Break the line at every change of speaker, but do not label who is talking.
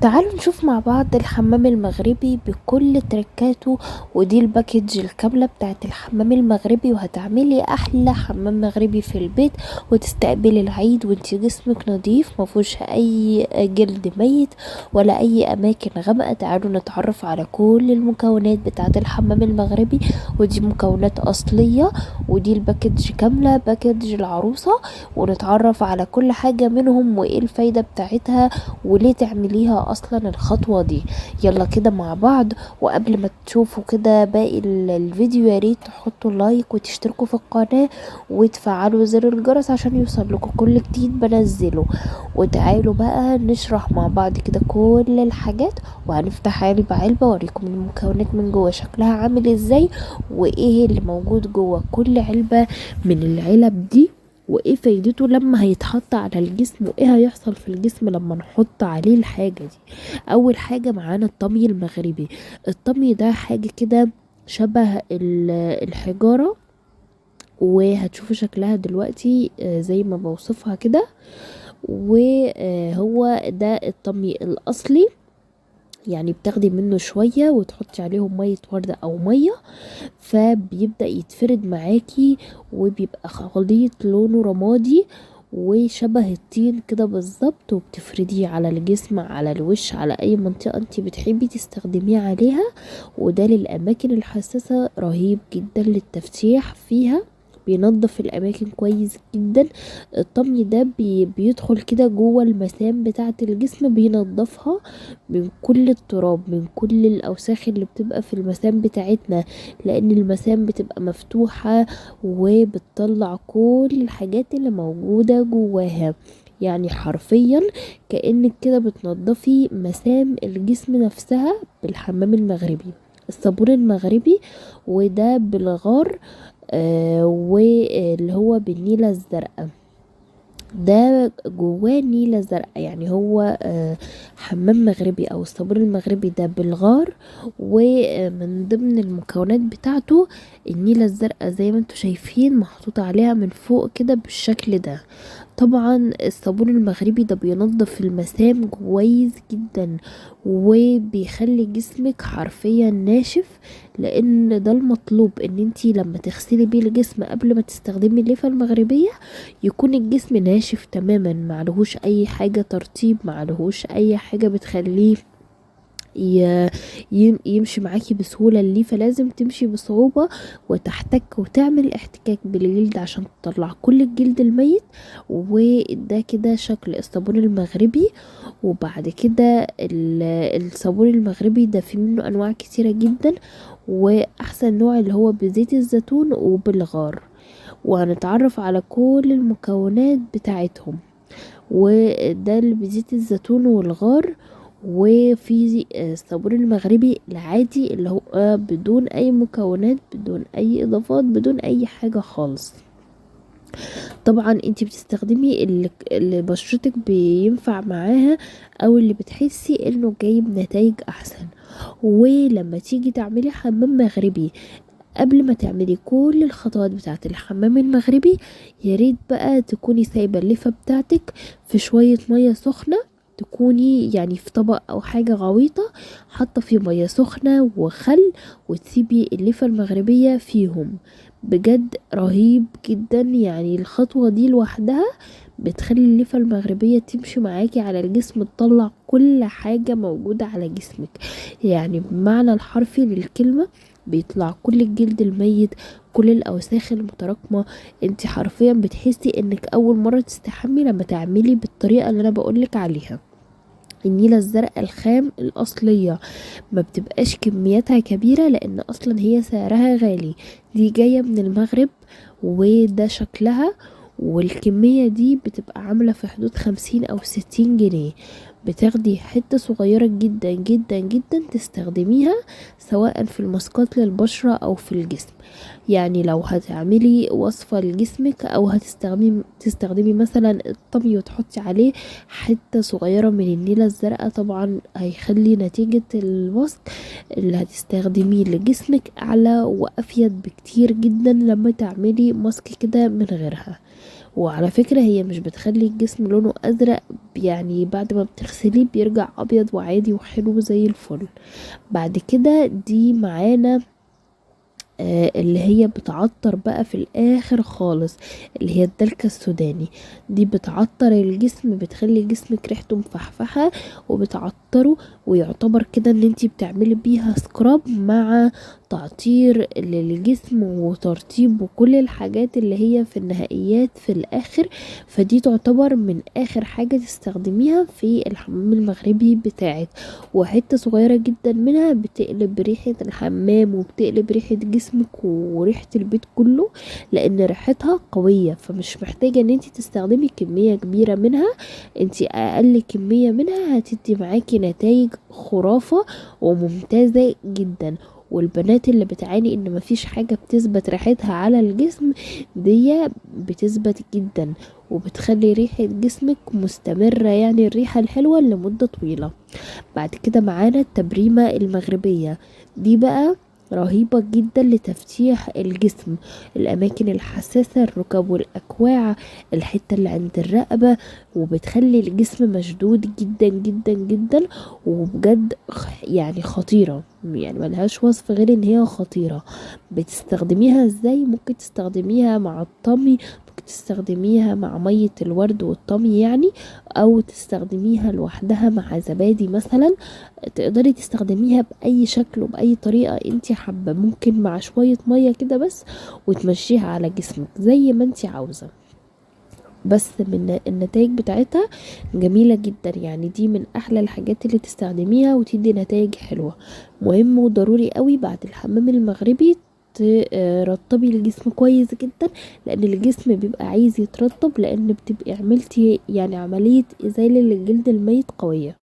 تعالوا نشوف مع بعض الحمام المغربي بكل تركاته. ودي الباكج الكاملة بتاعت الحمام المغربي، وهتعملي احلى حمام مغربي في البيت وتستقبلي العيد وانتي جسمك نظيف مفيهوش اي جلد ميت ولا اي اماكن غامقة. تعالوا نتعرف على كل المكونات بتاعت الحمام المغربي، ودي مكونات اصلية، ودي الباكج كاملة باكج العروسة، ونتعرف على كل حاجة منهم وايه الفايدة بتاعتها وليه تعمليها اصلا الخطوة دي. يلا كده مع بعض. وقبل ما تشوفوا كده باقي الفيديو يا ريت تحطوا لايك وتشتركوا في القناة وتفعلوا زر الجرس عشان يوصل لكم كل جديد بنزله. وتعالوا بقى نشرح مع بعض كده كل الحاجات، وهنفتح علبة علبة اوريكم المكونات من جوه شكلها عامل ازاي، وايه اللي موجود جوه كل علبة من العلب دي، وايه فايدته لما هيتحط على الجسم، وايه هيحصل في الجسم لما نحط عليه الحاجة دي. اول حاجة معانا الطمي المغربي. الطمي ده حاجة كده شبه الحجارة، وهتشوفوا شكلها دلوقتي زي ما بوصفها كده. وهو ده الطمي الاصلي، يعني بتاخدي منه شوية وتحطي عليهم مية وردة او مية، فبيبدأ يتفرد معاكي وبيبقى خليط لونه رمادي وشبه الطين كده بالظبط، وبتفرديه على الجسم على الوش على اي منطقة انت بتحبي تستخدميه عليها. وده للاماكن الحساسة رهيب جدا للتفتيح فيها، بينظف الاماكن كويس جدا. الطمي ده بيدخل كده جوه المسام بتاعة الجسم، بينظفها من كل التراب من كل الاوساخ اللي بتبقى في المسام بتاعتنا، لان المسام بتبقى مفتوحة وبتطلع كل الحاجات اللي موجودة جواها. يعني حرفيا كأنك كده بتنضفي مسام الجسم نفسها بالحمام المغربي. الصابون المغربي وده بالغار واللي هو بالنيلة الزرقاء، ده جواه نيلة زرقاء، يعني هو حمام مغربي او الصابون المغربي ده بالغار. ومن ضمن المكونات بتاعته النيلة الزرقاء زي ما انتوا شايفين محطوط عليها من فوق كده بالشكل ده. طبعا الصابون المغربي ده بينظف المسام كويس جدا، وبيخلي جسمك حرفيا ناشف، لان ده المطلوب ان انتي لما تغسلي بيه الجسم قبل ما تستخدمي الليفة المغربية يكون الجسم ناشف تماما، معلهوش اي حاجة ترطيب، معلهوش اي حاجة بتخليه يمشي معاكي بسهولة. الليفة لازم تمشي بصعوبة وتحتك وتعمل احتكاك بالجلد عشان تطلع كل الجلد الميت. وده كده شكل الصابون المغربي. وبعد كده الصابون المغربي ده فيه منه انواع كتيرة جدا، واحسن نوع اللي هو بزيت الزيتون وبالغار. وهنتعرف على كل المكونات بتاعتهم. وده اللي بزيت الزيتون والغار. وفي الصابون المغربي العادي اللي هو بدون اي مكونات بدون اي اضافات بدون اي حاجة خالص. طبعا انتي بتستخدمي اللي بشرتك بينفع معاها او اللي بتحسي انه جايب نتائج احسن. ولما تيجي تعملي حمام مغربي قبل ما تعملي كل الخطوات بتاعه الحمام المغربي، يا ريت بقى تكوني سايبه الليفه بتاعتك في شويه ميه سخنه، تكوني يعني في طبق او حاجه غويطه حاطه فيه ميه سخنه وخل، وتسيبي الليفه المغربيه فيهم. بجد رهيب جدا، يعني الخطوه دي لوحدها بتخلي الليفه المغربيه تمشي معاكي على الجسم، تطلع كل حاجه موجوده على جسمك، يعني بمعنى الحرفي للكلمه بيطلع كل الجلد الميت كل الاوساخ المتراكمه. انت حرفيا بتحسي انك اول مره تستحمي لما تعملي بالطريقه اللي انا بقولك عليها. النيلة الزرقاء الخام الأصلية ما بتبقاش كمياتها كبيرة لأن أصلا هي سعرها غالي، دي جاية من المغرب وده شكلها. والكمية دي بتبقى عاملة في حدود 50 أو 60 جنيه. بتاخدي حتة صغيرة جدا جدا جدا تستخدميها سواء في الماسكات للبشرة أو في الجسم. يعني لو هتعملي وصفة لجسمك أو تستخدمي مثلا الطمي وتحطي عليه حتة صغيرة من النيلة الزرقاء، طبعا هيخلي نتيجة الماسك اللي هتستخدميه لجسمك أعلى وأفيد بكتير جدا لما تعملي ماسك كده من غيرها. وعلى فكرة هي مش بتخلي الجسم لونه ازرق، يعني بعد ما بتغسليه بيرجع ابيض وعادي وحلو زي الفل. بعد كده دي معانا اللي هي بتعطر بقى في الاخر خالص، اللي هي الدلكة السوداني. دي بتعطر الجسم، بتخلي جسمك ريحته مفحفحة وبتعطره، ويعتبر كده ان انتي بتعملي بيها سكراب مع تعطير للجسم وترطيب وكل الحاجات اللي هي في النهائيات في الاخر. فدي تعتبر من اخر حاجة تستخدميها في الحمام المغربي بتاعك، وحتة صغيرة جدا منها بتقلب ريحة الحمام وبتقلب ريحة جسمك وريحة البيت كله، لان ريحتها قوية. فمش محتاجة ان انتي تستخدمي كمية كبيرة منها، انتي اقل كمية منها هتدي معاكي نتائج خرافة وممتازة جدا. والبنات اللي بتعاني ان مفيش حاجة بتثبت ريحتها على الجسم، دي بتثبت جدا وبتخلي ريحة جسمك مستمرة، يعني الريحة الحلوة لمدة طويلة. بعد كده معانا التبريمة المغربية. دي بقى رهيبة جدا لتفتيح الجسم، الأماكن الحساسة، الركب والأكواع، الحتة اللي عند الرقبة، وبتخلي الجسم مشدود جدا جدا جدا. وبجد يعني خطيرة، يعني ملهاش وصف غير ان هي خطيرة. بتستخدميها ازاي؟ ممكن تستخدميها مع الطمي، ممكن تستخدميها مع مية الورد والطمي يعني، او تستخدميها لوحدها مع زبادي مثلا. تقدري تستخدميها باي شكل وباي طريقة انتي حابة، ممكن مع شوية مية كده بس، وتمشيها على جسمك زي ما انتي عاوزة. بس من النتائج بتاعتها جميلة جدا، يعني دي من احلى الحاجات اللي تستخدميها وتدي نتائج حلوة. مهم وضروري قوي بعد الحمام المغربي ترطبي الجسم كويس جدا، لان الجسم بيبقى عايز يترطب، لان بتبقي عملتي يعني عملية ازالة للجلد الميت قوية.